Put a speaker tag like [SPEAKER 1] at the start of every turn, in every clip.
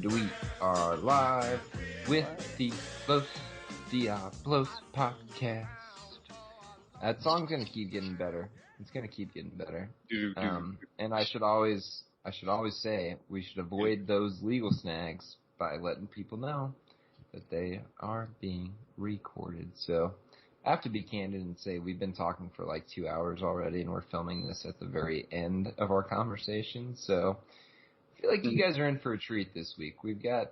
[SPEAKER 1] we are live with the Los Diablos podcast. That song's gonna keep getting better. It's gonna keep getting better. And I should always say we should avoid those legal snags by letting people know that they are being recorded. So I have to be candid and say we've been talking for like 2 hours already, and we're filming this at the very end of our conversation. So I feel like you guys are in for a treat this week. We've got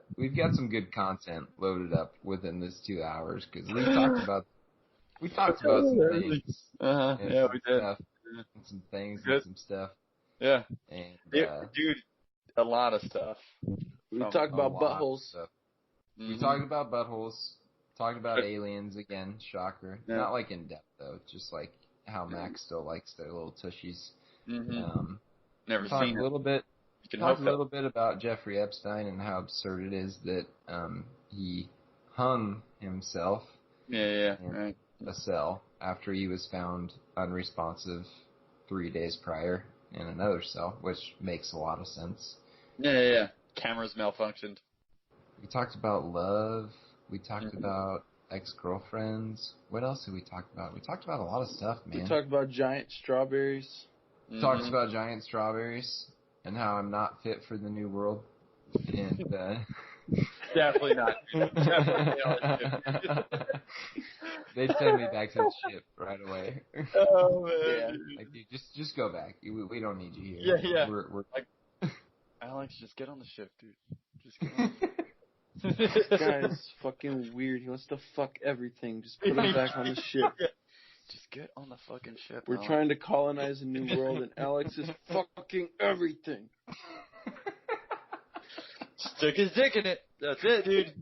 [SPEAKER 1] some good content loaded up within this 2 hours because we talked about some things.
[SPEAKER 2] Yeah, we did.
[SPEAKER 1] And some things and some stuff.
[SPEAKER 2] Yeah.
[SPEAKER 1] And
[SPEAKER 2] dude, a lot of stuff.
[SPEAKER 3] We talked about buttholes.
[SPEAKER 1] Mm-hmm. We talked about buttholes. Talked about aliens again. Shocker. Yeah. Not like in depth though. Just like how Max still likes their little tushies.
[SPEAKER 2] Mm-hmm. Never
[SPEAKER 1] talked
[SPEAKER 2] seen
[SPEAKER 1] a little bit.
[SPEAKER 2] You
[SPEAKER 1] Talked a little bit about Jeffrey Epstein and how absurd it is that he hung himself.
[SPEAKER 2] In
[SPEAKER 1] a cell after he was found unresponsive 3 days prior in another cell, which makes a lot of sense.
[SPEAKER 2] Yeah. Cameras malfunctioned.
[SPEAKER 1] We talked about love. We talked about ex-girlfriends. What else did we talk about? We talked about a lot of stuff, man.
[SPEAKER 3] We talked about giant strawberries.
[SPEAKER 1] Talked about giant strawberries and how I'm not fit for the new world. And
[SPEAKER 2] definitely not.
[SPEAKER 1] They'd send me back to the ship right away.
[SPEAKER 2] Oh man!
[SPEAKER 1] Like, dude, just go back. We don't need you here.
[SPEAKER 2] Yeah.
[SPEAKER 1] We're
[SPEAKER 2] Alex, just get on the ship, dude. Just get on the ship.
[SPEAKER 3] This guy's fucking weird. He wants to fuck everything. Just put him back on the ship.
[SPEAKER 2] Just get on the fucking ship.
[SPEAKER 3] We're
[SPEAKER 2] Alex.
[SPEAKER 3] trying to colonize a new world, and Alex is fucking everything.
[SPEAKER 2] Stick his dick in it. That's it, dude.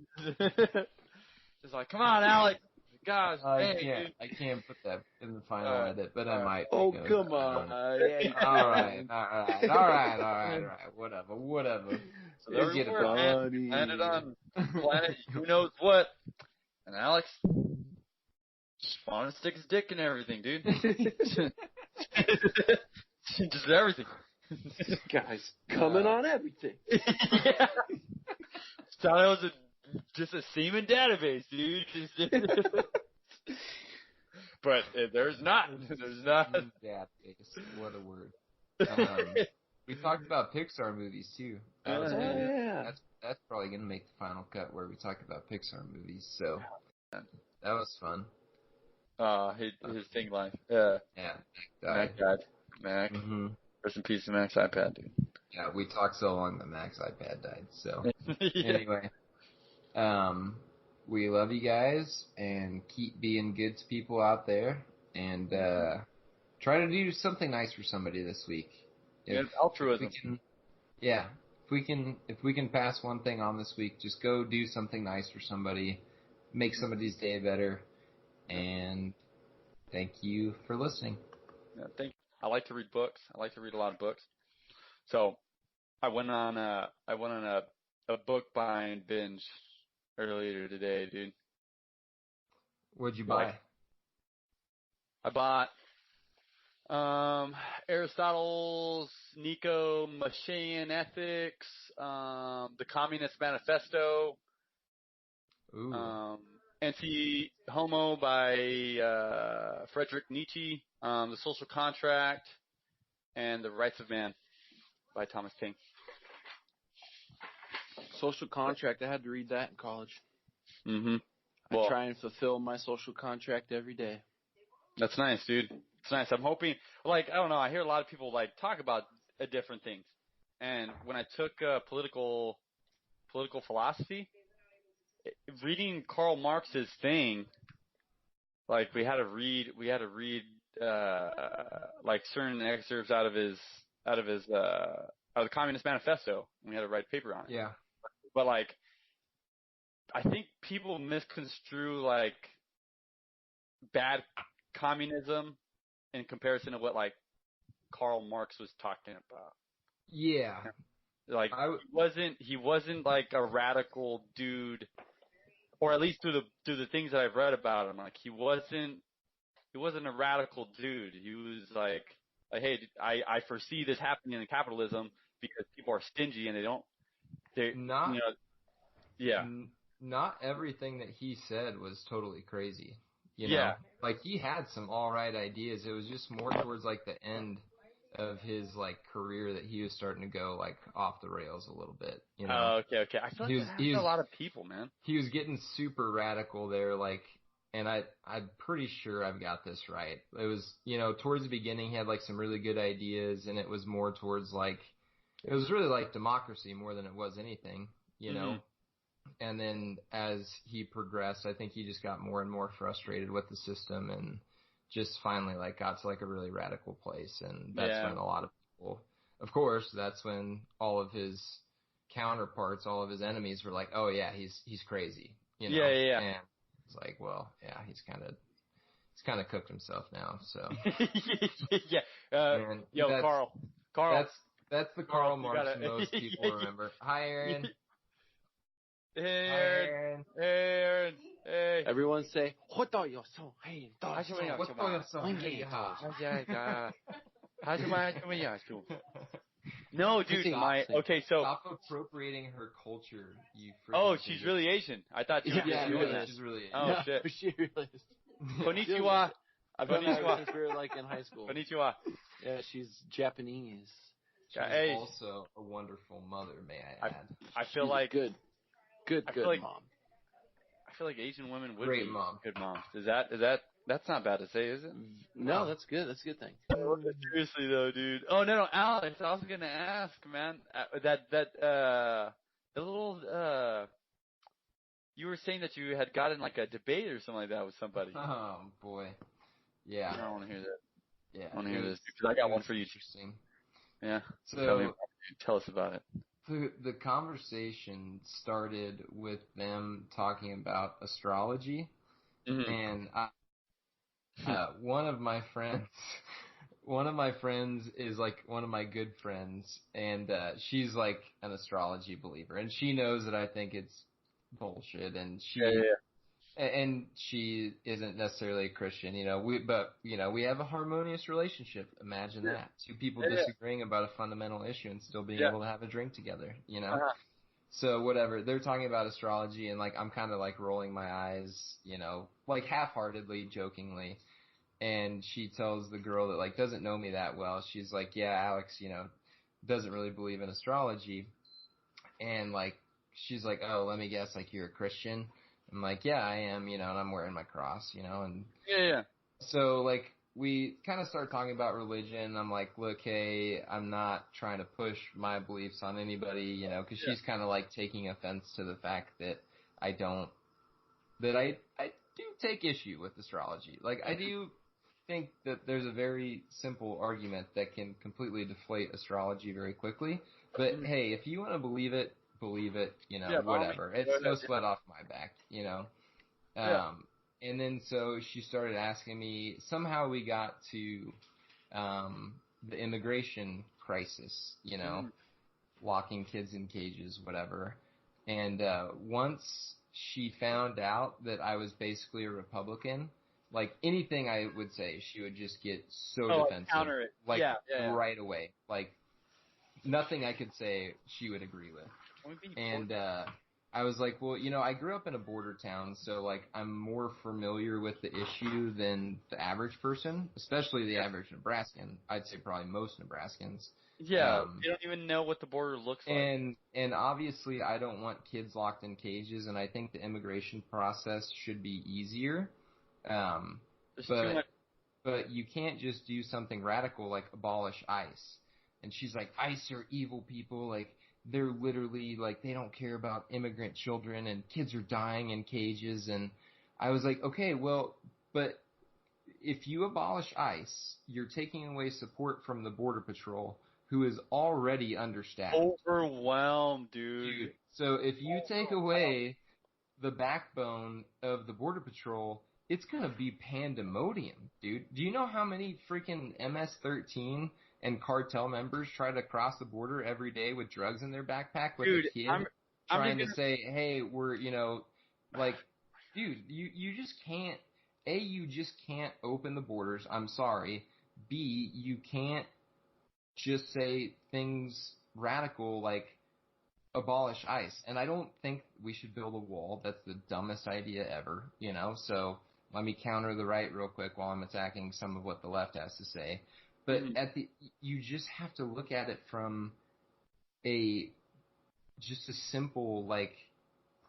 [SPEAKER 2] It's like, come on, Alex. Gosh,
[SPEAKER 1] I can't put that in the final edit, but I might.
[SPEAKER 3] Oh, come on.
[SPEAKER 1] All right. Whatever.
[SPEAKER 2] So there we were, man. Landed on planet who knows what. And Alex just wanted to stick his dick in everything, dude. Just everything.
[SPEAKER 3] This guy's coming on everything.
[SPEAKER 2] Yeah. Thought it was just a Seimen Database, dude. But there's not. There's not.
[SPEAKER 1] Database. What a word. We talked about Pixar movies too. That was good.
[SPEAKER 3] Yeah.
[SPEAKER 1] That's probably gonna make the final cut where we talk about Pixar movies. So that was fun.
[SPEAKER 2] His thing life. Yeah. Mac died. Mac.
[SPEAKER 1] Mm-hmm.
[SPEAKER 2] Rest in peace to Mac's iPad, dude.
[SPEAKER 1] Yeah, we talked so long that Mac's iPad died. So
[SPEAKER 2] Yeah.
[SPEAKER 1] Anyway, we love you guys and keep being good to people out there and try to do something nice for somebody this week.
[SPEAKER 2] Altruism.
[SPEAKER 1] If we can pass one thing on this week, just go do something nice for somebody, make somebody's day better, and thank you for listening.
[SPEAKER 2] Yeah, thank you. I like to read books. I like to read a lot of books. So I went on a book buying binge earlier today, dude.
[SPEAKER 1] What'd you buy?
[SPEAKER 2] I bought Aristotle's Nico-Machian Ethics, the Communist Manifesto, Anti-Homo by Friedrich Nietzsche, The Social Contract, and The Rights of Man by Thomas Paine.
[SPEAKER 3] Social Contract. I had to read that in college.
[SPEAKER 2] Mm-hmm.
[SPEAKER 3] I try and fulfill my social contract every day.
[SPEAKER 2] That's nice, dude. It's nice. I'm hoping, I don't know, I hear a lot of people, talk about different things. And when I took political philosophy, reading Karl Marx's thing, we had to read certain excerpts out of the Communist Manifesto. And we had to write a paper on it.
[SPEAKER 1] Yeah.
[SPEAKER 2] But I think people misconstrue bad communism in comparison to what Karl Marx was talking about.
[SPEAKER 1] Yeah.
[SPEAKER 2] He wasn't a radical dude, or at least through the things that I've read about him. He wasn't a radical dude. He was hey, I foresee this happening in capitalism because people are stingy and Yeah.
[SPEAKER 1] Not everything that he said was totally crazy. You know, like he had some all right ideas. It was just more towards like the end of his like career that he was starting to go like off the rails a little bit. You know.
[SPEAKER 2] Okay. I feel like that happens to a lot of people, man.
[SPEAKER 1] He was getting super radical there, like, and I'm pretty sure I've got this right. It was, you know, towards the beginning he had like some really good ideas, and it was more towards like, it was really like democracy more than it was anything, you know. And then as he progressed, I think he just got more and more frustrated with the system and just finally like got to like a really radical place. And that's when a lot of people, of course, that's when all of his counterparts, all of his enemies were like, oh yeah, he's crazy, you know?
[SPEAKER 2] Yeah.
[SPEAKER 1] And it's like, well, yeah, he's kind of cooked himself now. So
[SPEAKER 2] yo, Carl.
[SPEAKER 1] That's the Karl Marx most people remember. Hi, Aaron.
[SPEAKER 2] Hey, Aaron. Hey.
[SPEAKER 3] Everyone say,
[SPEAKER 2] No, dude,
[SPEAKER 1] Stop appropriating her culture, you freaking
[SPEAKER 2] Oh, she's really Asian. I thought you were just doing that.
[SPEAKER 1] She's really Asian.
[SPEAKER 2] Oh, shit.
[SPEAKER 3] She really is.
[SPEAKER 2] Konnichiwa.
[SPEAKER 3] Since we were like in high school.
[SPEAKER 2] Konnichiwa.
[SPEAKER 3] Yeah, she's Japanese.
[SPEAKER 1] She's also a wonderful mother, may I add.
[SPEAKER 2] I feel like
[SPEAKER 3] good mom.
[SPEAKER 2] I feel like Asian women would
[SPEAKER 1] Great
[SPEAKER 2] be
[SPEAKER 1] mom.
[SPEAKER 2] good moms. That's not bad to say, is it?
[SPEAKER 3] No, that's good. That's a good thing.
[SPEAKER 2] Seriously though, dude. Oh no, Alex, I was gonna ask, man. The little you were saying that you had gotten like a debate or something like that with somebody.
[SPEAKER 1] Oh boy. Yeah.
[SPEAKER 2] I want to hear that.
[SPEAKER 1] Yeah.
[SPEAKER 2] I want to hear this because I got one for you.
[SPEAKER 1] Interesting.
[SPEAKER 2] Yeah.
[SPEAKER 1] So
[SPEAKER 2] tell us about it.
[SPEAKER 1] The conversation started with them talking about astrology, and one of my friends is like one of my good friends, and she's like an astrology believer, and she knows that I think it's bullshit, and she isn't necessarily a Christian, you know. We have a harmonious relationship. Imagine that. Two people disagreeing about a fundamental issue and still being able to have a drink together, you know. So whatever. They're talking about astrology, and like I'm kind of like rolling my eyes, you know, like half-heartedly, jokingly. And she tells the girl that like doesn't know me that well. She's like, "Yeah, Alex, you know, doesn't really believe in astrology." And like she's like, "Oh, let me guess, like you're a Christian?" I'm like, yeah, I am, you know, and I'm wearing my cross, you know, and so like we kind of start talking about religion. I'm like, look, hey, I'm not trying to push my beliefs on anybody, you know, because she's kind of like taking offense to the fact that I do take issue with astrology. Like I do think that there's a very simple argument that can completely deflate astrology very quickly. But hey, if you want to believe it, you know, whatever. It's no sweat off my back, you know. And then so she started asking me, somehow we got to the immigration crisis, you know, locking kids in cages, whatever. And once she found out that I was basically a Republican, like anything I would say, she would just get so defensive.
[SPEAKER 2] Counter it.
[SPEAKER 1] Like right away. Like nothing I could say she would agree with. And I was like, well, you know, I grew up in a border town, so like I'm more familiar with the issue than the average person, especially the average Nebraskan. I'd say probably most Nebraskans.
[SPEAKER 2] Yeah, they don't even know what the border looks like.
[SPEAKER 1] And obviously I don't want kids locked in cages, and I think the immigration process should be easier. But you can't just do something radical like abolish ICE. And she's like, ICE are evil people, like they're literally like they don't care about immigrant children and kids are dying in cages. And I was like, okay, well, but if you abolish ICE, you're taking away support from the Border Patrol, who is already understaffed.
[SPEAKER 2] Overwhelmed, dude.
[SPEAKER 1] So if you take away the backbone of the Border Patrol, it's gonna be pandemonium, dude. Do you know how many freaking MS-13 and cartel members try to cross the border every day with drugs in their backpack with a kid trying to say, hey, we're, you know, like, dude, you just can't, A, you just can't open the borders. I'm sorry. B, you can't just say things radical like, abolish ICE. And I don't think we should build a wall. That's the dumbest idea ever, so let me counter the right real quick while I'm attacking some of what the left has to say. But you just have to look at it from just a simple,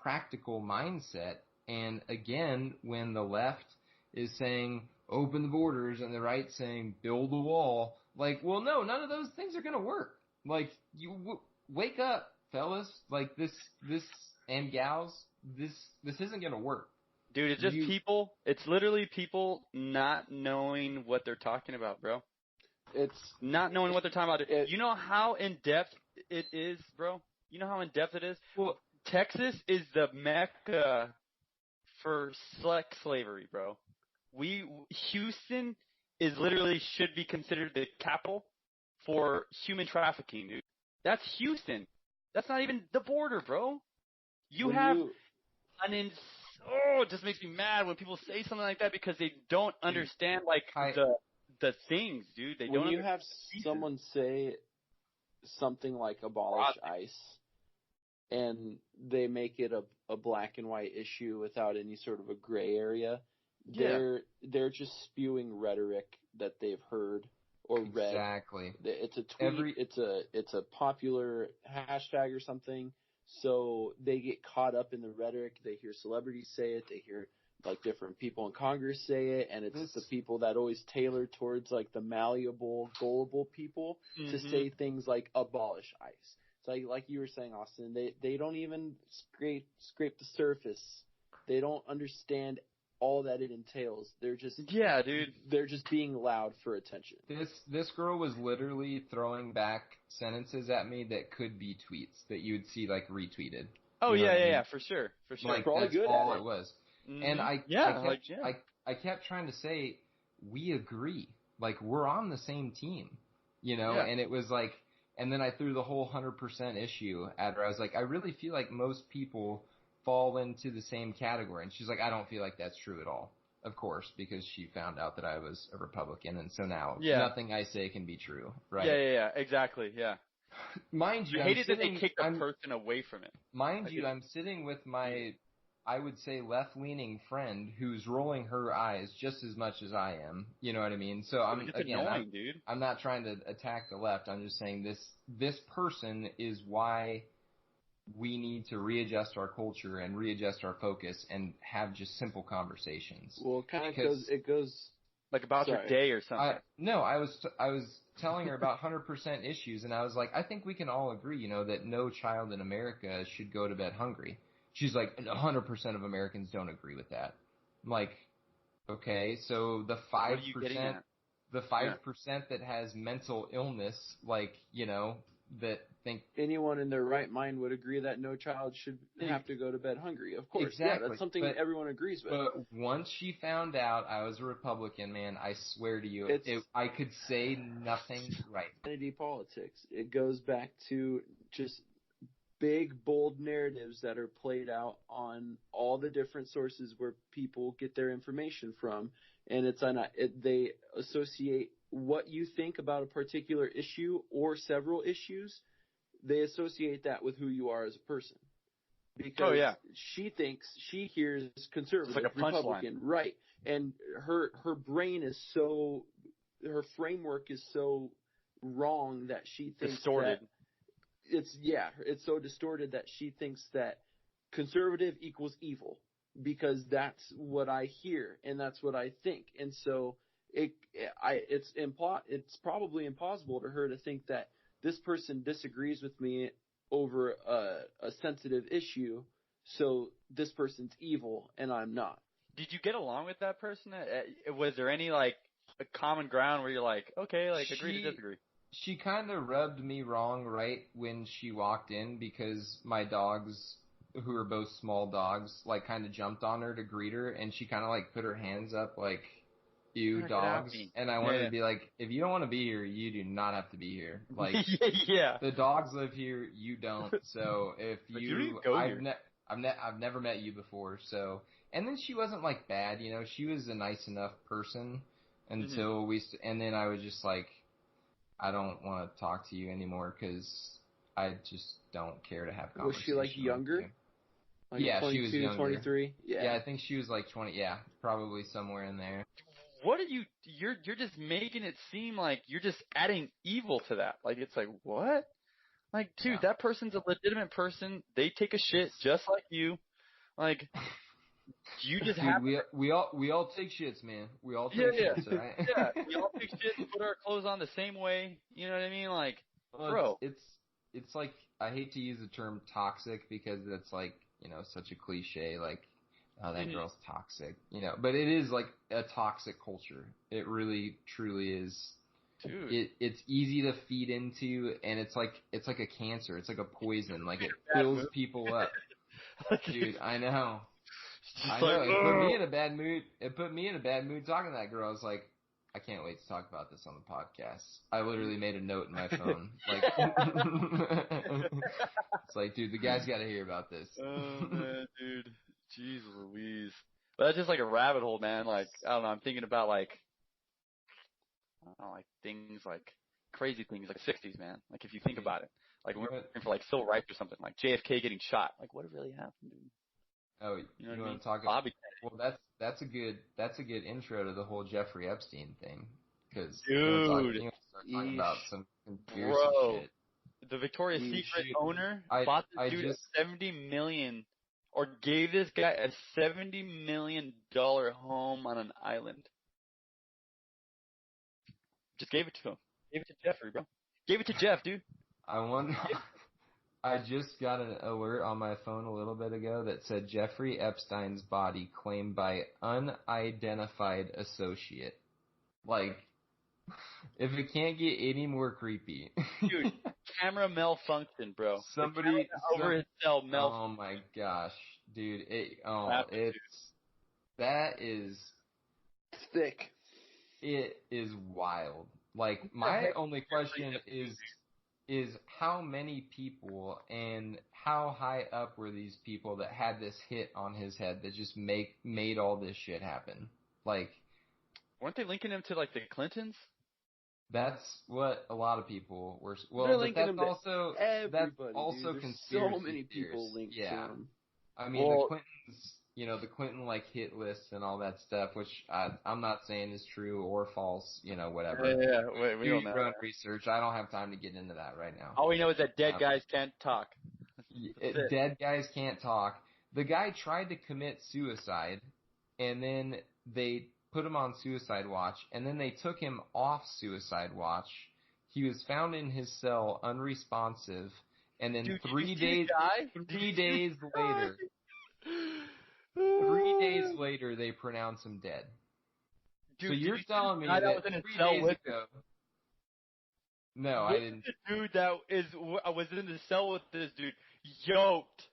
[SPEAKER 1] practical mindset. And again, when the left is saying open the borders and the right saying build a wall, well, no, none of those things are going to work. Wake up, fellas. This and gals, this isn't going to work.
[SPEAKER 2] Dude, it's just people. It's literally people not knowing what they're talking about, bro. It's not knowing what they're talking about. You know how in depth it is, bro? You know how in depth it is? Well, Texas is the mecca for sex slavery, bro. Houston is literally should be considered the capital for human trafficking, dude. That's Houston. That's not even the border, bro. It just makes me mad when people say something like that because they don't understand the things, dude.
[SPEAKER 3] When you have someone say something like abolish ICE and they make it a black and white issue without any sort of a gray area, they're just spewing rhetoric that they've heard or read.
[SPEAKER 1] Exactly.
[SPEAKER 3] It's a tweet. It's a popular hashtag or something. So they get caught up in the rhetoric. They hear celebrities say it. They hear different people in Congress say it, and it's the people that always tailor towards the malleable, gullible people to say things like abolish ICE. So like you were saying, Austin, they don't even scrape the surface. They don't understand all that it entails. They're just
[SPEAKER 2] dude.
[SPEAKER 3] They're just being loud for attention.
[SPEAKER 1] This girl was literally throwing back sentences at me that could be tweets that you would see retweeted.
[SPEAKER 2] Oh yeah, for sure.
[SPEAKER 3] Probably
[SPEAKER 1] that's
[SPEAKER 3] good
[SPEAKER 1] all
[SPEAKER 3] at
[SPEAKER 1] it was.
[SPEAKER 2] Mm-hmm.
[SPEAKER 1] And I kept trying to say we agree. We're on the same team, and it was and then I threw the whole 100% issue at her. I was I really feel like most people fall into the same category. And she's I don't feel like that's true at all. Of course, because she found out that I was a Republican, and so now nothing I say can be true, right?
[SPEAKER 2] Yeah, exactly, yeah.
[SPEAKER 1] Mind you,
[SPEAKER 2] I hated that they kicked the person away from it.
[SPEAKER 1] Mind you, I'm sitting with my, I would say, left-leaning friend who's rolling her eyes just as much as I am. You know what I mean? So
[SPEAKER 2] annoying, dude.
[SPEAKER 1] I'm not trying to attack the left. I'm just saying this person is why we need to readjust our culture and readjust our focus and have just simple conversations.
[SPEAKER 3] Well, it goes
[SPEAKER 2] about your day or something.
[SPEAKER 1] I was telling her about 100% issues, and I was I think we can all agree, that no child in America should go to bed hungry. She's 100% of Americans don't agree with that. I'm okay, so the 5%, that has mental illness, that think
[SPEAKER 3] anyone in their right mind would agree that no child should have to go to bed hungry. Of course,
[SPEAKER 1] exactly.
[SPEAKER 3] That's something everyone agrees with.
[SPEAKER 1] But once she found out I was a Republican, man, I swear to you, I could say nothing right.
[SPEAKER 3] Identity politics. It goes back to just big, bold narratives that are played out on all the different sources where people get their information from, and they associate what you think about a particular issue or several issues. They associate that with who you are as a person. Because she hears conservative, Republican, right, and her brain is her framework is so wrong that she thinks
[SPEAKER 2] distorted.
[SPEAKER 3] It's so distorted that she thinks that conservative equals evil because that's what I hear and that's what I think, and so it's probably impossible to her to think that this person disagrees with me over a sensitive issue, so this person's evil and I'm not.
[SPEAKER 2] Did you get along with that person? Was there any a common ground where you're okay, agree to disagree?
[SPEAKER 1] She kind of rubbed me wrong right when she walked in because my dogs, who are both small dogs, kind of jumped on her to greet her, and she kind of put her hands up you dogs, and I wanted to be if you don't want to be here, you do not have to be here. The dogs live here, you don't. So if I've never met you before. So, and then she wasn't bad, she was a nice enough person until and then I was just I don't want to talk to you anymore because I just don't care to have
[SPEAKER 3] Was she
[SPEAKER 1] conversation.
[SPEAKER 3] like younger? Like
[SPEAKER 1] yeah,
[SPEAKER 3] 22,
[SPEAKER 1] she was younger.
[SPEAKER 3] 23?
[SPEAKER 1] Yeah, I think she was like 20. Yeah, probably somewhere in there.
[SPEAKER 2] What are you? You're just making it seem like you're just adding evil to that. Like it's like what? Like, dude, that person's a legitimate person. They take a shit just like you. Like, you just have.
[SPEAKER 1] Dude, we all take shits, man. We all take shits, right?
[SPEAKER 2] Yeah, we all take shit, put our clothes on the same way. You know what I mean? Like,
[SPEAKER 1] well,
[SPEAKER 2] bro.
[SPEAKER 1] It's like, I hate to use the term toxic because it's like, such a cliche, like, oh, that girl's toxic, but it is like a toxic culture. It really, truly is.
[SPEAKER 2] Dude.
[SPEAKER 1] It's easy to feed into, and it's like a cancer. It's like a poison. Like, it fills people up. Dude, I know. I know. It put me in a bad mood. It put me in a bad mood talking to that girl. I was like, I can't wait to talk about this on the podcast. I literally made a note in my phone. Like, it's like, dude, the guy's got to hear about this.
[SPEAKER 2] Oh man, dude, jeez Louise. But that's just like a rabbit hole, man. Like, I don't know. I'm thinking about like, I don't know, like things like crazy things like 60s, man. Like if you think about it, like we're looking for like civil rights or something, like JFK getting shot. Like what really happened, dude?
[SPEAKER 1] Oh,
[SPEAKER 2] you know what I
[SPEAKER 1] want
[SPEAKER 2] mean?
[SPEAKER 1] to talk about? Well, that's a good intro to the whole Jeffrey Epstein thing, because
[SPEAKER 2] dude,
[SPEAKER 1] you start talking about some conspiracy shit.
[SPEAKER 2] The Victoria's Secret owner bought this dude $70 million, or gave this guy a $70 million home on an island. Just gave it to him. Gave it to Jeffrey, bro. Gave it to Jeff, dude.
[SPEAKER 1] I wonder. I just got an alert on my phone a little bit ago that said Jeffrey Epstein's body claimed by unidentified associate. Like, if it can't get any more creepy.
[SPEAKER 2] Dude, camera malfunction, bro.
[SPEAKER 1] Somebody
[SPEAKER 2] over his cell malfunction.
[SPEAKER 1] Oh my gosh, dude. That is
[SPEAKER 3] thick.
[SPEAKER 1] It is wild. Like, my only question is how many people and how high up were these people that had this hit on his head that just made all this shit happen? Like,
[SPEAKER 2] weren't they linking him to like the Clintons?
[SPEAKER 1] That's what a lot of people were. Well,
[SPEAKER 3] they're
[SPEAKER 1] but
[SPEAKER 3] linking
[SPEAKER 1] that's also
[SPEAKER 3] dude.
[SPEAKER 1] conspiracy
[SPEAKER 3] so many people
[SPEAKER 1] theorists.
[SPEAKER 3] linked to him.
[SPEAKER 1] I mean, the Clintons, the Clinton like hit lists and all that stuff, which I'm not saying is true or false, whatever.
[SPEAKER 2] Yeah.
[SPEAKER 1] Do your own research. I don't have time to get into that right now.
[SPEAKER 2] All we know is that dead guys can't talk.
[SPEAKER 1] Dead guys can't talk. The guy tried to commit suicide, and then they put him on suicide watch, and then they took him off suicide watch. He was found in his cell unresponsive, and then 3 days later they pronounce him dead.
[SPEAKER 2] Dude,
[SPEAKER 1] so you're telling me that 3 days ago? No, I didn't.
[SPEAKER 2] The dude that was in the cell with this dude, yoked,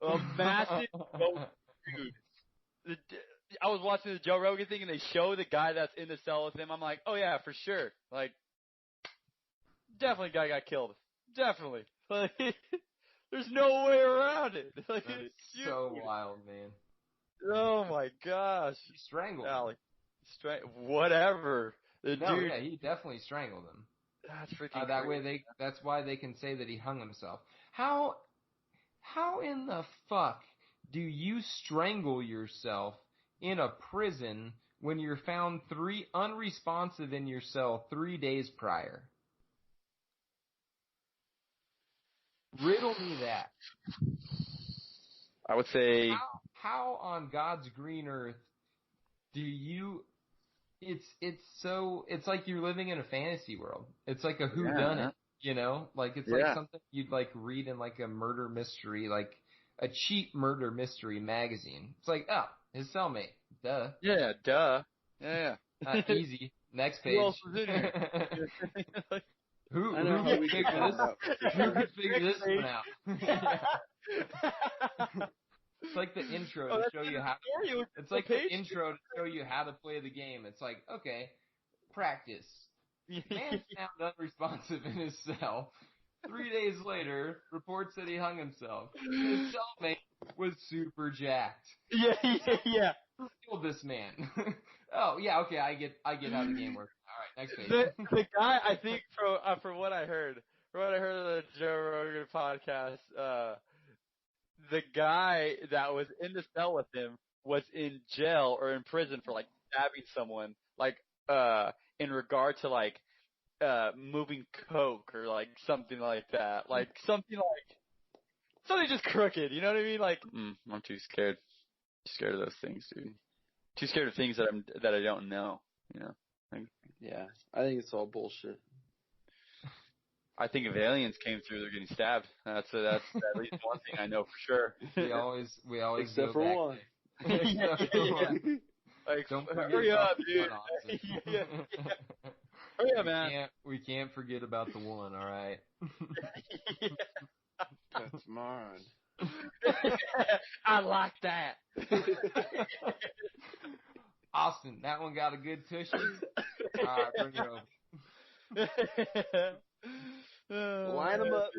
[SPEAKER 2] a massive yoked dude. I was watching the Joe Rogan thing, and they show the guy that's in the cell with him. I'm like, oh yeah, for sure. Like, definitely, guy got killed. Definitely. Like, there's no way around it. Like,
[SPEAKER 1] it's so wild, man.
[SPEAKER 2] Oh my gosh.
[SPEAKER 1] He strangled
[SPEAKER 2] him. Whatever.
[SPEAKER 1] Yeah, he definitely strangled him.
[SPEAKER 2] That's freaking crazy.
[SPEAKER 1] That's why they can say that he hung himself. How in the fuck do you strangle yourself in a prison when you're found unresponsive in your cell 3 days prior? Riddle me that.
[SPEAKER 2] I would say
[SPEAKER 1] how on God's green earth do you? It's like you're living in a fantasy world. It's like a whodunit, like it's like something you'd like read in like a murder mystery, like a cheap murder mystery magazine. It's like, oh, his cellmate, duh.
[SPEAKER 2] Yeah, duh. Yeah.
[SPEAKER 1] Easy. Next page.
[SPEAKER 2] Who else was in here?
[SPEAKER 1] Who could figure this one out? It's like the intro to show you how. It's like the intro to show you how to play the game. It's like, okay, practice. Man found unresponsive in his cell. 3 days later, reports that he hung himself. His cellmate was super jacked.
[SPEAKER 2] Yeah.
[SPEAKER 1] Who killed this man? Oh yeah, okay, I get how the game works. All right, next page.
[SPEAKER 2] The guy, I think from what I heard, of the Joe Rogan podcast, the guy that was in the cell with him was in jail or in prison for like stabbing someone, like in regard to like moving coke or like something like that, like something just crooked. You know what I mean? Like, I'm too scared. Scared of those things, dude. Too scared of things that I don't know. You know. Like,
[SPEAKER 3] yeah, I think it's all bullshit.
[SPEAKER 2] I think if aliens came through, they're getting stabbed. That's at least one thing I know for sure.
[SPEAKER 1] We always
[SPEAKER 3] except
[SPEAKER 1] go
[SPEAKER 3] for
[SPEAKER 1] back
[SPEAKER 3] one.
[SPEAKER 1] Except for one.
[SPEAKER 2] Like,
[SPEAKER 1] Don't forget
[SPEAKER 2] hurry
[SPEAKER 1] about
[SPEAKER 2] up,
[SPEAKER 1] the
[SPEAKER 2] dude.
[SPEAKER 1] one, Austin.
[SPEAKER 2] Hurry up, man.
[SPEAKER 1] We can't forget about the one. All right.
[SPEAKER 3] That's mine.
[SPEAKER 2] I like that.
[SPEAKER 1] Austin, that one got a good tushy. All right, bring it over.
[SPEAKER 3] Line them up.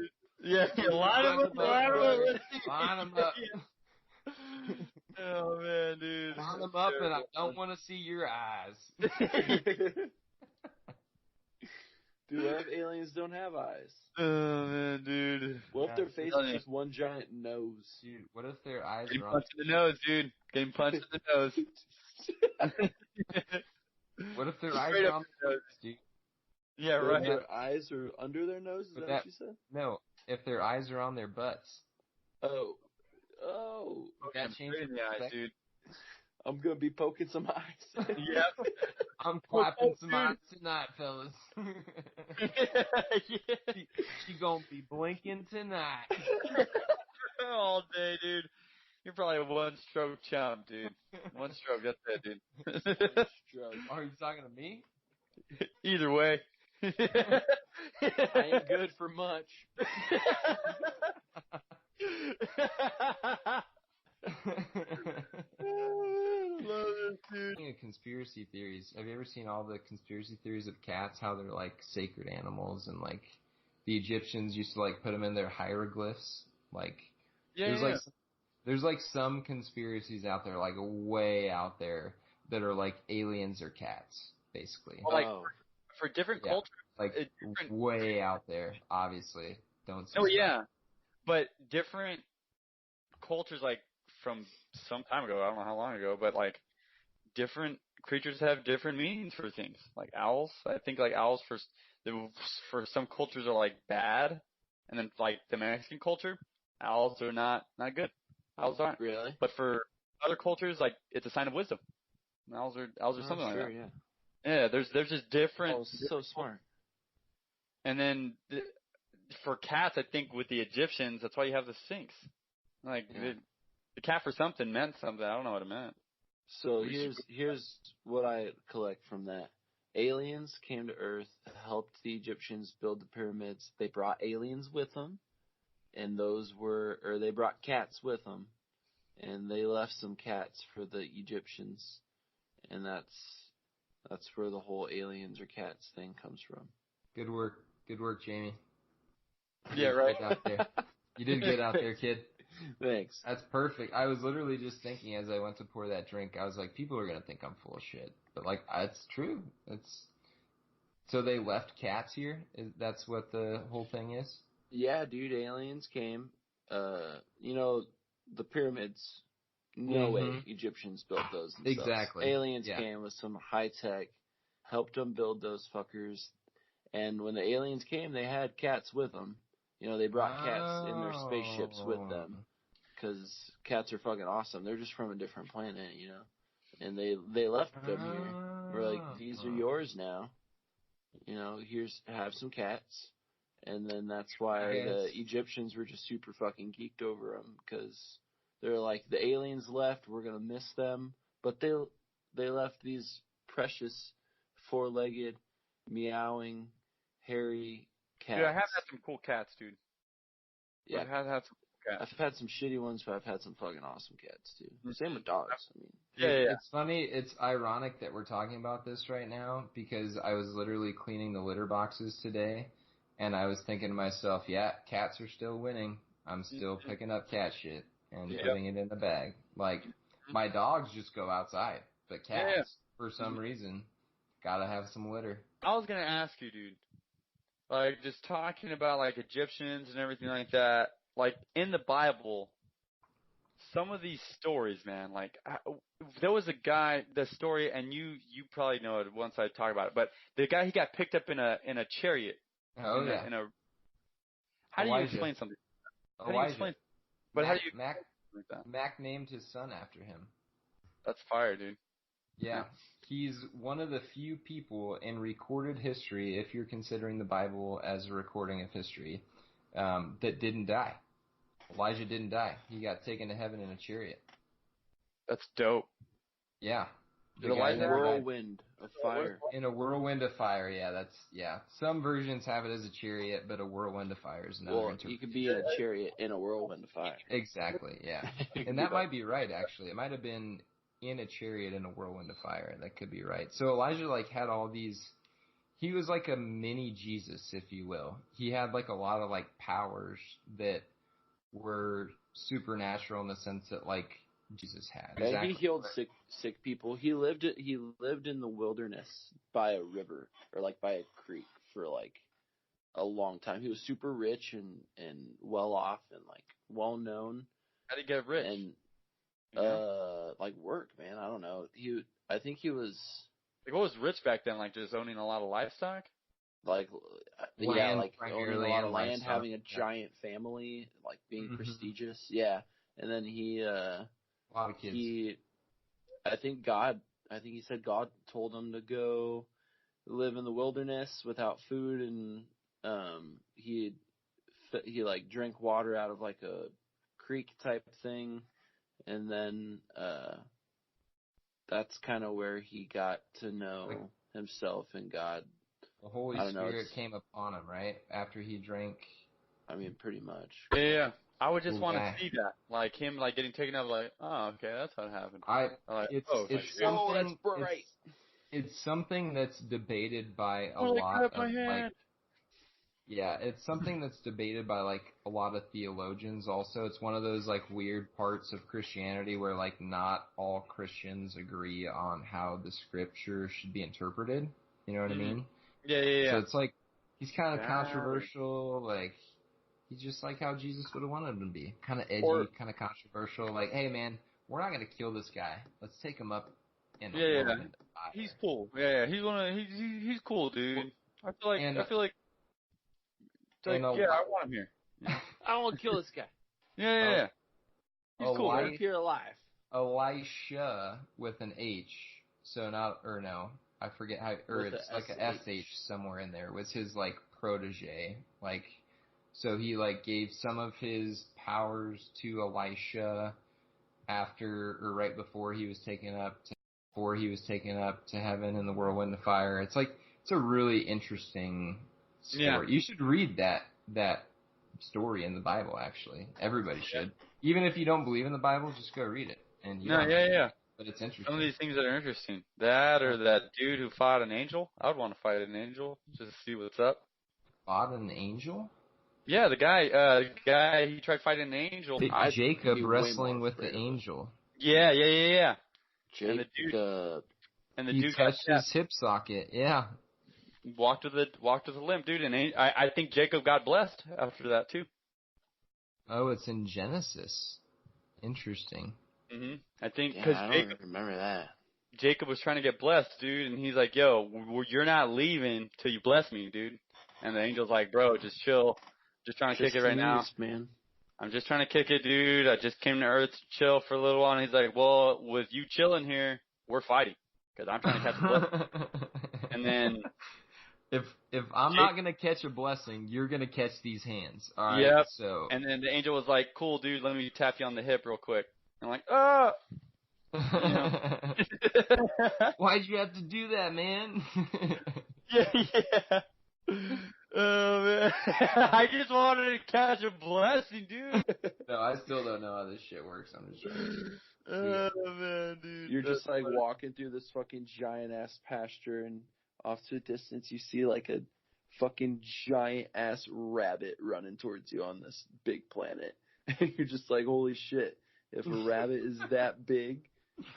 [SPEAKER 2] Yeah, line them up.
[SPEAKER 1] Line them up.
[SPEAKER 2] Oh man, dude.
[SPEAKER 1] Line them up, and I don't want to see your eyes.
[SPEAKER 3] Dude, what if aliens don't have eyes?
[SPEAKER 2] Oh man, dude.
[SPEAKER 3] What if their face is just one giant nose?
[SPEAKER 1] Dude, what if their eyes
[SPEAKER 2] Getting
[SPEAKER 1] are on?
[SPEAKER 2] punched in the nose, dude. Getting punched in the nose.
[SPEAKER 1] What if their eyes are on their nose, dude?
[SPEAKER 2] Yeah,
[SPEAKER 3] What
[SPEAKER 2] right.
[SPEAKER 3] if their eyes are under their nose? Is that what you said?
[SPEAKER 1] No, if their eyes are on their butts.
[SPEAKER 3] Oh.
[SPEAKER 1] That changes
[SPEAKER 2] the eyes, dude.
[SPEAKER 3] I'm gonna be poking some eyes.
[SPEAKER 2] Yep.
[SPEAKER 1] I'm clapping some eyes tonight, fellas. She gonna be blinking tonight.
[SPEAKER 2] All day, dude. You're probably a one-stroke chump, dude. One stroke, that's it, dude.
[SPEAKER 1] Are you talking to me?
[SPEAKER 2] Either way.
[SPEAKER 3] I ain't good for much.
[SPEAKER 2] Love this, dude.
[SPEAKER 1] Speaking of conspiracy theories, have you ever seen all the conspiracy theories of cats? How they're like sacred animals, and like the Egyptians used to like put them in their hieroglyphs. Like there's like some conspiracies out there, like way out there, that are like aliens or cats, basically.
[SPEAKER 2] Well, like for different cultures,
[SPEAKER 1] like way out there. Obviously, don't.
[SPEAKER 2] Oh yeah, but different cultures, like from some time ago, I don't know how long ago, but like different creatures have different meanings for things. Like owls, I think like owls for some cultures are like bad, and then like the Mexican culture, owls are not good. Owls aren't
[SPEAKER 3] really,
[SPEAKER 2] but for other cultures, like it's a sign of wisdom. Owls are something like that.
[SPEAKER 3] Yeah.
[SPEAKER 2] Yeah, there's just different.
[SPEAKER 3] Oh, so smart.
[SPEAKER 2] And then for cats, I think with the Egyptians, that's why you have the Sphinx. Like the cat for something meant something. I don't know what it meant.
[SPEAKER 3] So here's what I collect from that. Aliens came to Earth, helped the Egyptians build the pyramids. They brought aliens with them, and they brought cats with them, and they left some cats for the Egyptians, and that's where the whole aliens or cats thing comes from.
[SPEAKER 1] Good work, Jamie.
[SPEAKER 2] Yeah, right.
[SPEAKER 1] You did good out there, kid.
[SPEAKER 3] Thanks.
[SPEAKER 1] That's perfect. I was literally just thinking as I went to pour that drink, I was like, people are gonna think I'm full of shit, but like, it's true. So they left cats here. That's what the whole thing is.
[SPEAKER 3] Yeah, dude. Aliens came. The pyramids. No way Egyptians built those themselves.
[SPEAKER 1] Exactly.
[SPEAKER 3] Aliens came with some high tech, helped them build those fuckers, and when the aliens came, they had cats with them. They brought cats in their spaceships with them, because cats are fucking awesome. They're just from a different planet, and they left them here. We're like, these are yours now. Have some cats. And then that's why the Egyptians were just super fucking geeked over them, because they're like, the aliens left, we're gonna miss them, but they left these precious four-legged, meowing, hairy cats.
[SPEAKER 2] Dude, I have had some cool cats, dude.
[SPEAKER 3] Yeah,
[SPEAKER 2] I've had some cool cats.
[SPEAKER 3] I've had some shitty ones, but I've had some fucking awesome cats too. Same with dogs. I mean,
[SPEAKER 2] yeah.
[SPEAKER 1] It's funny. It's ironic that we're talking about this right now, because I was literally cleaning the litter boxes today, and I was thinking to myself, yeah, cats are still winning. I'm still picking up cat shit and putting it in the bag. Like, my dogs just go outside, but cats, for some reason, gotta have some litter.
[SPEAKER 2] I was gonna ask you, dude. like just talking about like Egyptians and everything like that. Like in the Bible, some of these stories, man. Like there was a guy, the story, and you probably know it once I talk about it. But the guy, he got picked up in a chariot.
[SPEAKER 1] Oh yeah.
[SPEAKER 2] How do you explain something? How do you explain? But how do you
[SPEAKER 1] Mac named his son after him.
[SPEAKER 2] That's fire, dude.
[SPEAKER 1] Yeah. He's one of the few people in recorded history, if you're considering the Bible as a recording of history, that didn't die. Elijah didn't die. He got taken to heaven in a chariot.
[SPEAKER 2] That's dope.
[SPEAKER 1] Yeah.
[SPEAKER 3] In a whirlwind of fire.
[SPEAKER 1] In a whirlwind of fire, yeah. Some versions have it as a chariot, but a whirlwind of fire is another interpretation.
[SPEAKER 3] You could be in a chariot in a whirlwind of fire.
[SPEAKER 1] Exactly, yeah. And that might be right, actually. It might have been in a chariot in a whirlwind of fire. That could be right. So Elijah, like, had all these... He was like a mini Jesus, if you will. He had, like, a lot of, like, powers that were supernatural in the sense that, like, Jesus had.
[SPEAKER 3] And he healed sick people. He lived in the wilderness by a river or like by a creek for like a long time. He was super rich and well off and like well known.
[SPEAKER 2] How did he get rich?
[SPEAKER 3] And like work, man. I don't know. I think he was
[SPEAKER 2] like, what was rich back then? Like just owning a lot of livestock.
[SPEAKER 3] Like
[SPEAKER 1] land,
[SPEAKER 3] like owning a lot of land, having a giant family, like being prestigious. Yeah, and then he.
[SPEAKER 1] A lot of kids.
[SPEAKER 3] I think he said God told him to go live in the wilderness without food, and he like drank water out of like a creek type thing, and then that's kind of where he got to know himself and God.
[SPEAKER 1] The Holy Spirit came upon him, right? After he drank.
[SPEAKER 3] I mean, pretty much.
[SPEAKER 2] Yeah. I would just want to see that, like him, like getting taken up, like, oh, okay, that's how it happened.
[SPEAKER 1] It's something that's debated by a lot of like. Yeah, it's something that's debated by like a lot of theologians. Also, it's one of those like weird parts of Christianity where like not all Christians agree on how the scripture should be interpreted. You know what I mean?
[SPEAKER 2] Yeah.
[SPEAKER 1] So it's like he's kind of controversial, like. He's just like how Jesus would have wanted him to be. Kind of edgy, kind of controversial. Like, hey, man, we're not going to kill this guy. Let's take him up in the whirlwind.
[SPEAKER 2] He's cool. Yeah. He's cool, dude. I feel like I want him here. Yeah.
[SPEAKER 3] I don't want to kill this guy.
[SPEAKER 2] Yeah. He's cool.
[SPEAKER 3] Right here alive.
[SPEAKER 1] Elisha with an H. So I forget how, or with it's like a SH somewhere in there. Was his like protege, like. So he like gave some of his powers to Elisha after or right before he was taken up to heaven in the whirlwind of fire. It's a really interesting story. Yeah. You should read that story in the Bible. Actually, everybody should. Even if you don't believe in the Bible, just go read it. And But it's interesting.
[SPEAKER 2] Some of these things that are interesting. That or that dude who fought an angel. I would want to fight an angel just to see what's up.
[SPEAKER 1] Fought an angel?
[SPEAKER 2] Yeah, the guy, he tried fighting an angel.
[SPEAKER 1] Jacob wrestling with the angel.
[SPEAKER 2] Yeah.
[SPEAKER 3] Jacob.
[SPEAKER 2] And the
[SPEAKER 1] he
[SPEAKER 2] dude
[SPEAKER 1] touched his hip socket. Yeah.
[SPEAKER 2] Walked with a limp, dude. And I think Jacob got blessed after that too.
[SPEAKER 1] Oh, it's in Genesis. Interesting.
[SPEAKER 2] Mhm. I think
[SPEAKER 3] because I don't remember that.
[SPEAKER 2] Jacob was trying to get blessed, dude, and he's like, "Yo, you're not leaving till you bless me, dude." And the angel's like, "Bro, just chill. Just trying to kick it right now,
[SPEAKER 3] man.
[SPEAKER 2] I'm just trying to kick it, dude. I just came to Earth to chill for a little while." And he's like, "Well, with you chilling here, we're fighting because I'm trying to catch a blessing." And then,
[SPEAKER 1] if I'm not gonna catch a blessing, you're gonna catch these hands. All right.
[SPEAKER 2] Yep.
[SPEAKER 1] So.
[SPEAKER 2] And then the angel was like, "Cool, dude. Let me tap you on the hip real quick." I'm like, "Oh." You know?
[SPEAKER 1] Why'd you have to do that, man?
[SPEAKER 2] Yeah. Oh, man. I just wanted to catch a blessing, dude.
[SPEAKER 1] No, I still don't know how this shit works. I'm just trying
[SPEAKER 2] to... Oh, man, dude.
[SPEAKER 3] You're just like walking through this fucking giant-ass pasture, and off to a distance you see like a fucking giant-ass rabbit running towards you on this big planet. And you're just like, holy shit. If a rabbit is that big,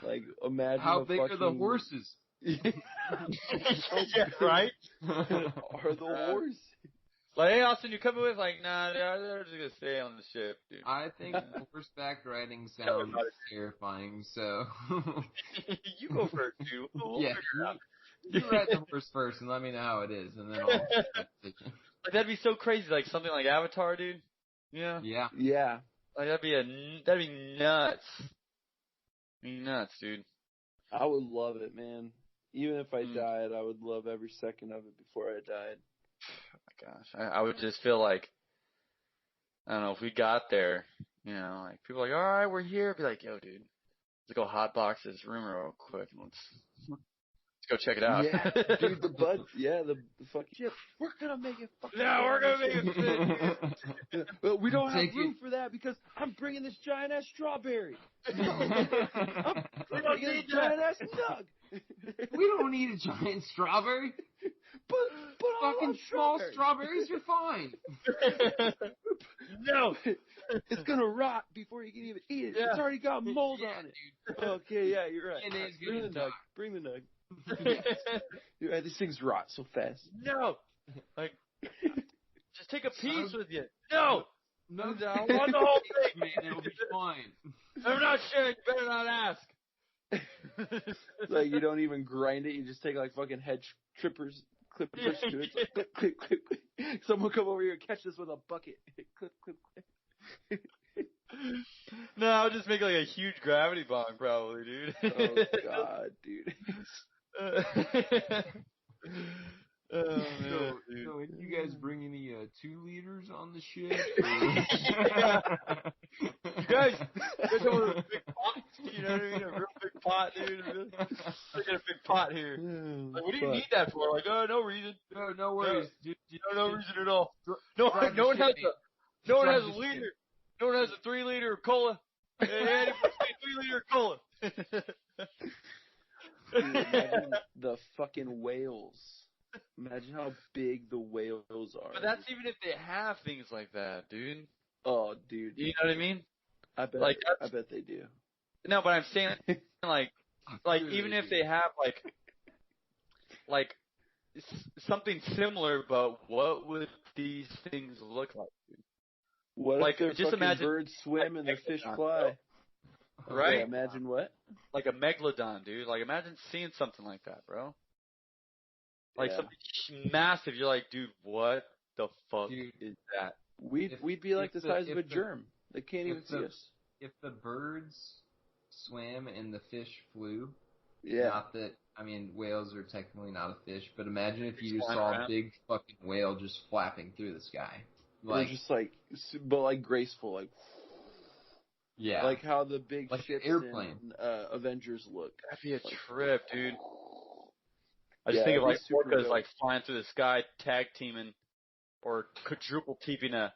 [SPEAKER 3] like, imagine
[SPEAKER 1] how big are the horses?
[SPEAKER 2] Yeah, right?
[SPEAKER 3] Are the horses?
[SPEAKER 2] Like, hey, Austin, you coming with? Like, nah, they're just gonna stay on the ship, dude.
[SPEAKER 1] I think horseback riding sounds terrifying, so.
[SPEAKER 2] You go first, dude. We'll
[SPEAKER 1] yeah,
[SPEAKER 2] figure it out.
[SPEAKER 1] you ride the horse first and let me know how it is, and then I'll make a decision.
[SPEAKER 2] Like, that'd be so crazy, like something like Avatar, dude. Yeah.
[SPEAKER 1] Yeah.
[SPEAKER 3] Yeah.
[SPEAKER 2] Like, that'd be nuts. Be nuts, dude.
[SPEAKER 3] I would love it, man. Even if I died, I would love every second of it before I died.
[SPEAKER 2] Oh my gosh. I would just feel like, I don't know, if we got there, you know, like, people are like, alright, we're here. Be like, yo, dude, let's go hotbox this room real quick and let's go check it out.
[SPEAKER 3] Yeah, dude, the fucking shit. We're gonna make it fucking.
[SPEAKER 2] Yeah, we're gonna make it fit.
[SPEAKER 3] Well, we don't have room for that because I'm bringing this giant ass strawberry. We don't need a giant ass nug.
[SPEAKER 1] We don't need a giant strawberry.
[SPEAKER 3] But
[SPEAKER 1] fucking small strawberries are fine.
[SPEAKER 2] No,
[SPEAKER 3] it's gonna rot before you can even eat it.
[SPEAKER 2] Yeah.
[SPEAKER 3] It's already got mold on it. Dude. Okay, yeah, you're right.
[SPEAKER 1] Bring the nug.
[SPEAKER 3] Bring the nug. Dude, these things rot so fast.
[SPEAKER 2] No, like, just take a piece with you. No,
[SPEAKER 1] No,
[SPEAKER 2] I want the whole thing.
[SPEAKER 1] man. It'll be fine.
[SPEAKER 2] I'm not sharing. Better not ask.
[SPEAKER 3] Like, you don't even grind it. You just take like fucking clippers to it. It's like, clip, clip, clip, clip. Someone come over here and catch this with a bucket. Clip, clip, clip.
[SPEAKER 2] No, I'll just make like a huge gravity bong, probably, dude.
[SPEAKER 3] Oh God, dude.
[SPEAKER 2] Oh, man,
[SPEAKER 1] so, are you guys bring any 2 liters on the ship?
[SPEAKER 2] You guys have a big pot? You know what I mean? A real big pot, dude. Look at a big pot here. Like, what do you need that for? Like, oh, no reason.
[SPEAKER 1] No worries.
[SPEAKER 2] No reason at all. No one has a liter. No one has a 3 liter of cola. Hey, 3 liter of cola.
[SPEAKER 3] Dude, imagine the fucking whales. Imagine how big the whales are.
[SPEAKER 2] But that's even if they have things like that, dude.
[SPEAKER 3] Oh, dude.
[SPEAKER 2] You know what I mean?
[SPEAKER 3] I bet.
[SPEAKER 2] Like,
[SPEAKER 3] I bet they do.
[SPEAKER 2] No, but I'm saying like even if they have like something similar, but what would these things look like, dude?
[SPEAKER 3] What
[SPEAKER 2] like,
[SPEAKER 3] if their
[SPEAKER 2] just
[SPEAKER 3] fucking
[SPEAKER 2] imagine,
[SPEAKER 3] birds swim and the fish fly?
[SPEAKER 2] Right?
[SPEAKER 3] Okay, imagine what?
[SPEAKER 2] Like a megalodon, dude. Like, imagine seeing something like that, bro. Like, something massive. You're like, dude, what the fuck is that?
[SPEAKER 3] We'd be like the size of a germ. They can't even see us.
[SPEAKER 1] If the birds swam and the fish flew,
[SPEAKER 3] yeah.
[SPEAKER 1] Whales are technically not a fish, but imagine if you saw a big fucking whale just flapping through the sky.
[SPEAKER 3] Like, just but like graceful, like.
[SPEAKER 1] Yeah.
[SPEAKER 3] Like how the big
[SPEAKER 1] like
[SPEAKER 3] ships
[SPEAKER 1] airplane.
[SPEAKER 3] in Avengers look.
[SPEAKER 2] That'd be a trip, dude. I just think of like orcas like flying through the sky, tag teaming, or quadruple teaming a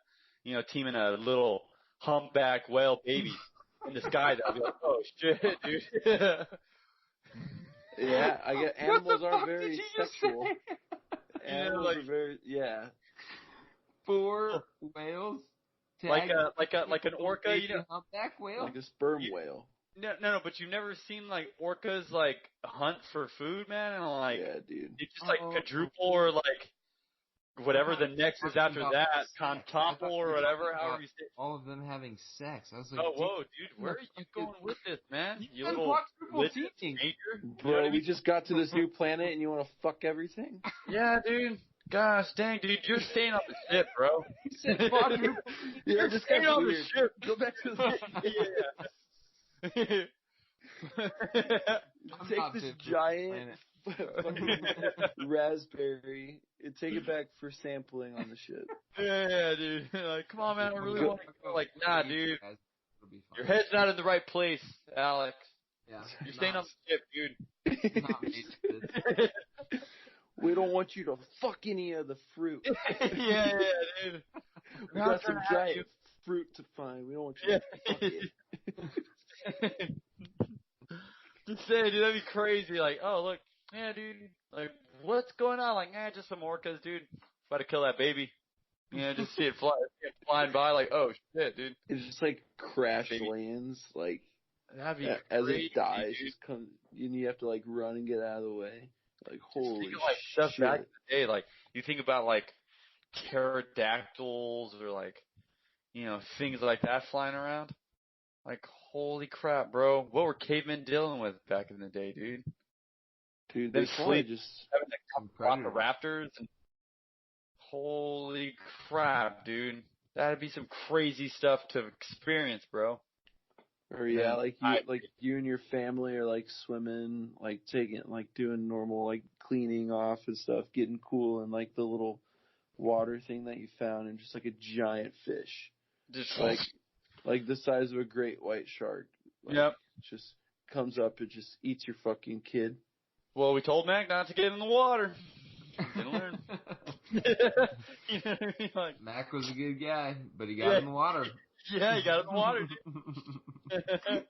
[SPEAKER 2] little humpback whale baby in the sky. I'd be like, oh shit, dude.
[SPEAKER 3] Yeah, I get animals are very sexual. Animals are very
[SPEAKER 1] 4 whales.
[SPEAKER 2] Like an orca, you know,
[SPEAKER 1] humpback whale,
[SPEAKER 3] like a sperm whale.
[SPEAKER 2] No, but you've never seen like orcas like hunt for food, man, and like
[SPEAKER 3] dude,
[SPEAKER 2] you just like quadruple or like whatever the next is after that, quintuple or whatever, however you say.
[SPEAKER 1] All of them having sex. I was like,
[SPEAKER 2] oh whoa, dude, where are you going with this, man? You little
[SPEAKER 1] quadruple teaching,
[SPEAKER 3] bro. We just got to this new planet, and you want to fuck everything?
[SPEAKER 2] Yeah, dude. Gosh, dang, dude, you're staying on the ship, bro.
[SPEAKER 3] You're
[SPEAKER 2] just staying on the ship.
[SPEAKER 3] Go back to the Take this giant fucking raspberry and take it back for sampling on the ship.
[SPEAKER 2] Yeah, dude. Like, come on, man, I really want to go. Like, nah, dude. Your head's not in the right place, Alex.
[SPEAKER 1] Yeah.
[SPEAKER 2] You're staying on the ship, dude.
[SPEAKER 1] Not made for this.
[SPEAKER 3] We don't want you to fuck any of the fruit.
[SPEAKER 2] yeah, dude.
[SPEAKER 3] We got some giant fruit to find. We don't want you to fuck it.
[SPEAKER 2] Just say, dude, that'd be crazy. Like, oh, look, yeah, dude. Like, what's going on? Like, just some orcas, dude. About to kill that baby. Just see it flying by. Like, oh shit, dude.
[SPEAKER 3] It's just like crash lands. Like,
[SPEAKER 2] that'd be
[SPEAKER 3] as
[SPEAKER 2] crazy,
[SPEAKER 3] it dies,
[SPEAKER 2] dude.
[SPEAKER 3] just come. You have to like run and get out of the way. Like, holy
[SPEAKER 2] shit. Stuff back in the day, like, you think about, like, pterodactyls or like, things like that flying around. Like, holy crap, bro. What were cavemen dealing with back in the day, dude?
[SPEAKER 3] Dude,
[SPEAKER 2] Then
[SPEAKER 3] they probably just
[SPEAKER 2] having to come across the raptors. And holy crap, dude. That'd be some crazy stuff to experience, bro.
[SPEAKER 3] Or yeah, like you and your family are like swimming, like doing normal like cleaning off and stuff, getting cool, and like the little water thing that you found, and just like a giant fish,
[SPEAKER 2] Just
[SPEAKER 3] like the size of a great white shark. Like,
[SPEAKER 2] yep.
[SPEAKER 3] Just comes up and just eats your fucking kid.
[SPEAKER 2] Well, we told Mac not to get in the water. Didn't learn. You know what I mean? Like,
[SPEAKER 1] Mac was a good guy, but he got in the water.
[SPEAKER 2] Yeah, he got in the water, dude.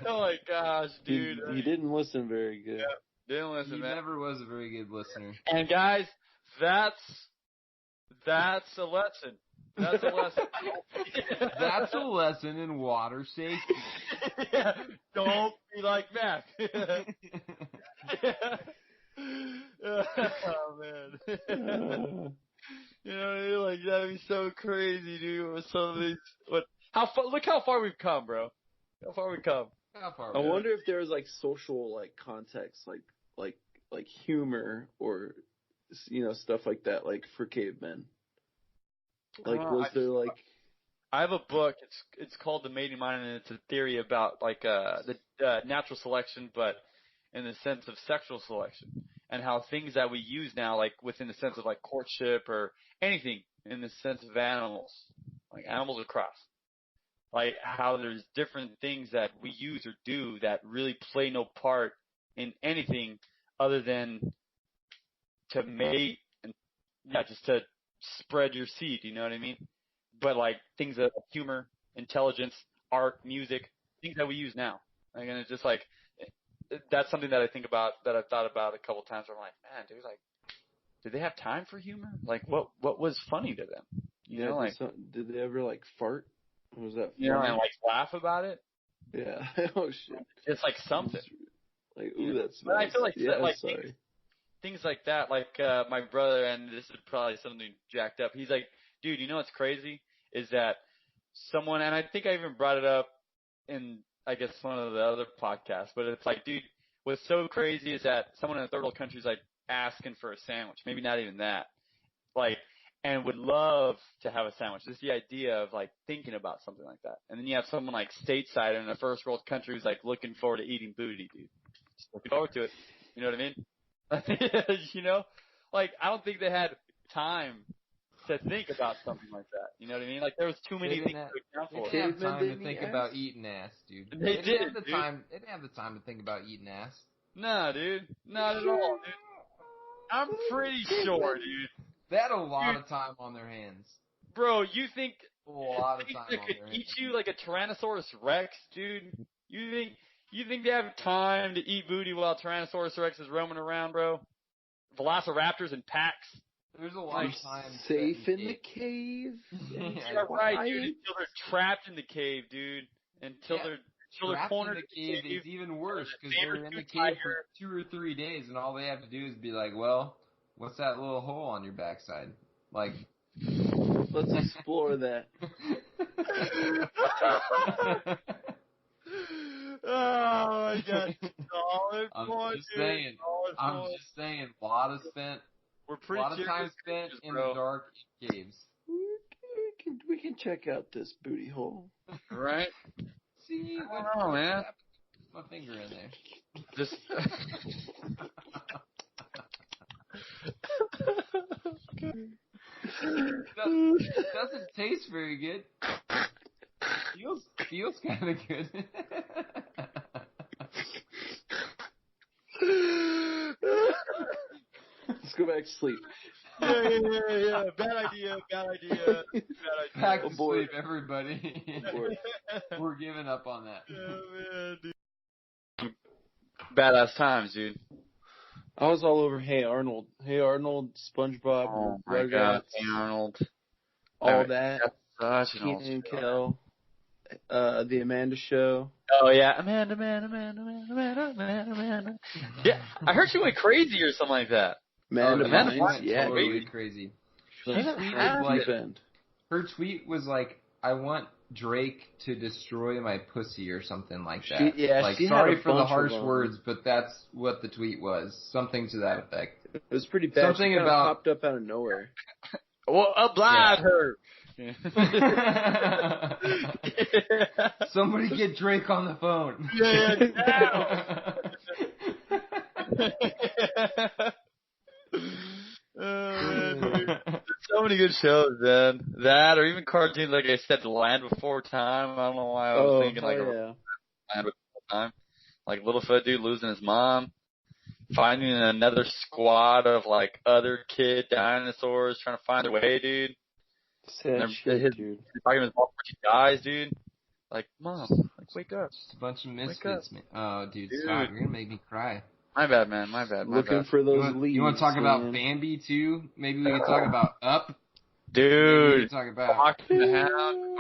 [SPEAKER 2] Like, gosh, dude.
[SPEAKER 3] He didn't listen very good.
[SPEAKER 2] Yeah, didn't listen,
[SPEAKER 1] He
[SPEAKER 2] man.
[SPEAKER 1] never was a very good listener.
[SPEAKER 2] And guys, that's a lesson. That's a lesson.
[SPEAKER 1] That's a lesson in water safety.
[SPEAKER 2] Yeah, don't be like Mac. Oh man. Like that'd be so crazy, dude. With some of these, look how far we've come, bro. How far we've come.
[SPEAKER 3] I wonder if there was like social like context, like humor or stuff like that, like for cavemen. Like was there like?
[SPEAKER 2] I have a book. It's called The Mating Mind, and it's a theory about like the natural selection, but in the sense of sexual selection, and how things that we use now, like within the sense of like courtship or anything in the sense of animals, like animals are crossed, like how there's different things that we use or do that really play no part in anything other than to mate and just to spread your seed. You know what I mean? But like things of humor, intelligence, art, music, things that we use now. Like, and it's just like, that's something that I think about, that I've thought about a couple times where I'm like, man, dude, like, did they have time for humor? Like, what was funny to them? You know, like,
[SPEAKER 3] did they ever like fart? Was that funny?
[SPEAKER 2] You know, and like laugh about it?
[SPEAKER 3] Yeah. Oh shit.
[SPEAKER 2] It's like something.
[SPEAKER 3] Like, ooh, that's.
[SPEAKER 2] But I feel like,
[SPEAKER 3] sorry.
[SPEAKER 2] Things like that, like my brother, and this is probably something jacked up. He's like, dude, you know what's crazy is that someone, and I think I even brought it up in, I guess, one of the other podcasts, but it's like, dude, what's so crazy is that someone in a third world country is like asking for a sandwich, maybe not even that, like, and would love to have a sandwich. Just the idea of like thinking about something like that. And then you have someone like stateside in a first world country who's like looking forward to eating booty, dude. Just looking forward to it. You know what I mean? You know, like I don't think they had time to think about something like that. You know what I mean? Like there was too many things to account for.
[SPEAKER 1] They didn't have time to think about eating ass, dude.
[SPEAKER 2] They didn't
[SPEAKER 1] have the time. They didn't have the time to think about eating ass.
[SPEAKER 2] Nah, dude, not at all, dude. I'm pretty sure, dude.
[SPEAKER 1] They had a lot of time on their hands.
[SPEAKER 2] Bro, you think
[SPEAKER 1] a lot of time
[SPEAKER 2] that could eat you like a Tyrannosaurus Rex, dude? You think they have time to eat booty while Tyrannosaurus Rex is roaming around, bro? Velociraptors in packs.
[SPEAKER 1] There's a lot of time
[SPEAKER 3] safe in the cave.
[SPEAKER 2] Yeah, right, dude. Until they're trapped in the cave, dude. Until they're cornered
[SPEAKER 1] in the cave is even worse because they're in the cave for 2 or 3 days, and all they have to do is be like, well, what's that little hole on your backside? Like,
[SPEAKER 3] let's explore that.
[SPEAKER 2] Oh my God!
[SPEAKER 1] I'm just saying. A lot of time spent in the dark in caves.
[SPEAKER 3] We can check out this booty hole.
[SPEAKER 2] Right?
[SPEAKER 1] See,
[SPEAKER 2] I don't know, man.
[SPEAKER 1] My finger in there.
[SPEAKER 2] Just.
[SPEAKER 1] Doesn't taste very good. Feels kind of good.
[SPEAKER 3] Let's go back to sleep.
[SPEAKER 2] Yeah. Bad idea.
[SPEAKER 1] Back to sleep, everybody. We're giving up on that.
[SPEAKER 2] Yeah, man, dude. Badass times, dude.
[SPEAKER 3] I was all over Hey Arnold, SpongeBob,
[SPEAKER 2] oh my God, Hey Arnold,
[SPEAKER 3] all that.
[SPEAKER 2] Such an
[SPEAKER 3] Kenan and Kel, the Amanda Show.
[SPEAKER 2] Oh yeah, Amanda. Yeah, I heard she went crazy or something like that.
[SPEAKER 3] Amanda
[SPEAKER 1] went
[SPEAKER 3] yeah,
[SPEAKER 1] totally crazy. her tweet was like, I want Drake to destroy my pussy or something like that.
[SPEAKER 3] She
[SPEAKER 1] sorry
[SPEAKER 3] had
[SPEAKER 1] for the harsh words, but that's what the tweet was. Something to that effect.
[SPEAKER 3] It was pretty bad.
[SPEAKER 1] Something about
[SPEAKER 3] popped up out of nowhere.
[SPEAKER 2] Well, oblige her.
[SPEAKER 1] Somebody get Drake on the phone.
[SPEAKER 2] So many good shows, man. That, or even cartoons, like I said, The Land Before Time. I don't know why I was thinking Land Before Time. Like Littlefoot dude losing his mom, finding another squad of like other kid dinosaurs trying to find their way, dude.
[SPEAKER 3] Sad shit, dude.
[SPEAKER 2] Fighting his mom before she dies, dude. Like, mom, like wake up.
[SPEAKER 1] Just a bunch of misfits, man. Oh, dude, stop. You're gonna make me cry.
[SPEAKER 2] My bad, man. My bad.
[SPEAKER 3] Looking for those leads.
[SPEAKER 1] You want to talk about Bambi too? Maybe we can talk about Up.
[SPEAKER 2] Dude,
[SPEAKER 1] we can talk about
[SPEAKER 2] the Hound.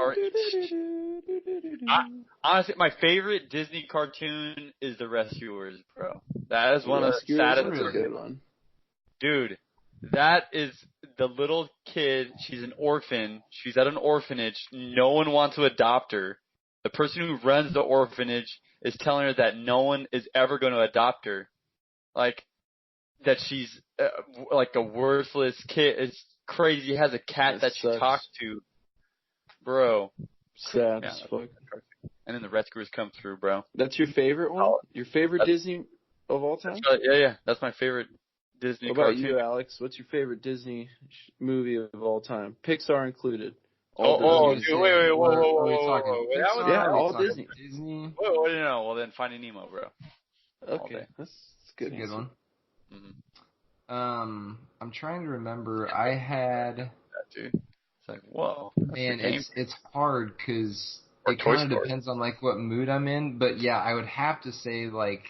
[SPEAKER 2] Honestly, my favorite Disney cartoon is The Rescuers, bro. That is one of the saddest.
[SPEAKER 3] Really good one.
[SPEAKER 2] Dude, that is the little kid. She's an orphan. She's at an orphanage. No one wants to adopt her. The person who runs the orphanage is telling her that no one is ever going to adopt her. Like, that she's like a worthless kid. It's crazy. He has a cat that she talks to. Bro.
[SPEAKER 3] Sad as fuck.
[SPEAKER 2] And then the Rescuers come through, bro.
[SPEAKER 3] That's your favorite one? Your favorite Disney of all time?
[SPEAKER 2] Yeah. That's my favorite Disney
[SPEAKER 3] cartoon. What about
[SPEAKER 2] cartoon.
[SPEAKER 3] you, Alex? What's your favorite Disney movie of all time? Pixar included.
[SPEAKER 2] Dude, wait, whoa.
[SPEAKER 3] All Disney.
[SPEAKER 2] Whoa, no. Well, then Finding Nemo, bro.
[SPEAKER 3] Okay, that's good.
[SPEAKER 1] Good one.
[SPEAKER 2] Mm-hmm.
[SPEAKER 1] I'm trying to remember. I had.
[SPEAKER 2] That, dude. It's like, whoa.
[SPEAKER 1] Man, it's hard because it kind of depends on like what mood I'm in. But yeah, I would have to say like,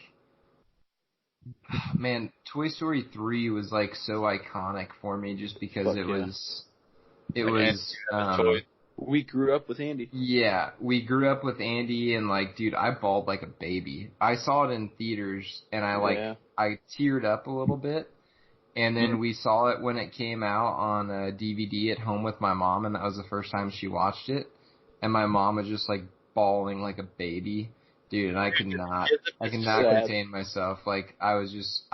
[SPEAKER 1] man, Toy Story 3 was like so iconic for me just because it was.
[SPEAKER 3] We grew up with Andy.
[SPEAKER 1] Yeah, we grew up with Andy, and like, dude, I bawled like a baby. I saw it in theaters, and I teared up a little bit. And then we saw it when it came out on a DVD at home with my mom, and that was the first time she watched it. And my mom was just like bawling like a baby, dude. And I could not contain myself. Like I was just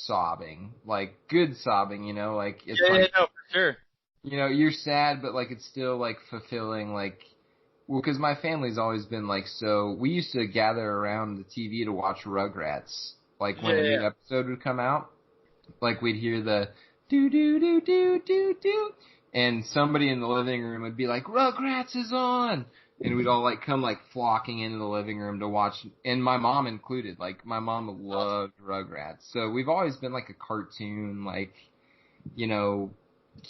[SPEAKER 1] sobbing, like good sobbing, you know, like it's
[SPEAKER 2] no, for sure.
[SPEAKER 1] You know, you're sad, but, like, it's still, like, fulfilling, like, well, because my family's always been, like, so, we used to gather around the TV to watch Rugrats, like, when a new episode would come out, like, we'd hear the do-do-do-do-do-do, and somebody in the living room would be like, Rugrats is on! And we'd all, like, come, like, flocking into the living room to watch, and my mom included, like, my mom loved Rugrats, so we've always been, like, a cartoon, like, you know,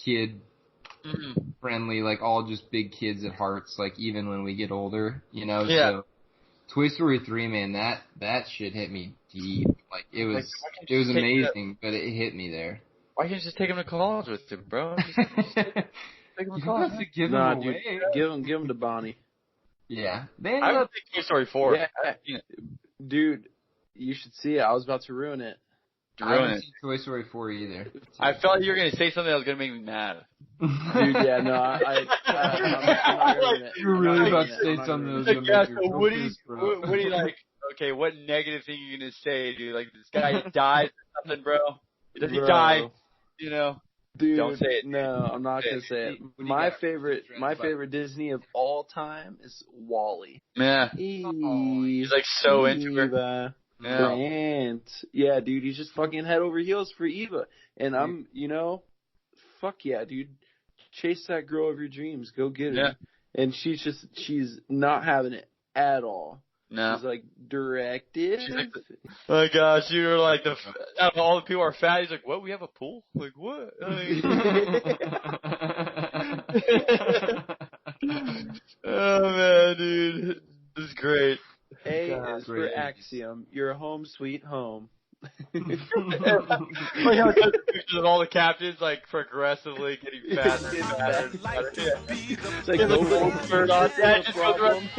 [SPEAKER 1] kid friendly, like all just big kids at hearts, like even when we get older, you know. Yeah. So Toy Story 3, man, that shit hit me deep. Like it was amazing, but it hit me there.
[SPEAKER 2] Why can't you just take him to college with you, bro? Just take him to college.
[SPEAKER 1] Give him away.
[SPEAKER 3] Dude, give him to Bonnie.
[SPEAKER 1] Yeah.
[SPEAKER 2] I don't think Toy Story 4.
[SPEAKER 3] Yeah. Dude, you should see it. I was about to ruin it.
[SPEAKER 1] I haven't seen Toy Story 4 either.
[SPEAKER 2] I felt like you were going to say something that was going to make me mad.
[SPEAKER 3] Dude, yeah, no, I'm not ruining it.
[SPEAKER 1] You were really about to say something that was going to make you
[SPEAKER 2] Woody, like, okay, what negative thing are you going to say, dude? Like, this guy died or something, bro? Does he die? You know?
[SPEAKER 3] Dude,
[SPEAKER 2] don't say it.
[SPEAKER 3] No, I'm not going to say it. My favorite Disney of all time is Wall-E.
[SPEAKER 2] Yeah. He's like so into her.
[SPEAKER 3] Grant. Yeah, dude, he's just fucking head over heels for Eva. And I'm, fuck yeah, dude. Chase that girl of your dreams. Go get her. Yeah. And she's not having it at all.
[SPEAKER 2] No.
[SPEAKER 3] She's like, directive. She's like,
[SPEAKER 2] oh my gosh, you were like, out of all the people are fat. He's like, what? We have a pool? Like, what? Oh, man, dude. This is great.
[SPEAKER 3] A is for Axiom. Your home sweet home.
[SPEAKER 2] Like how it does pictures of all the captains like progressively getting fatter and fatter and fatter. It's like the gold bird on that. Just goes around.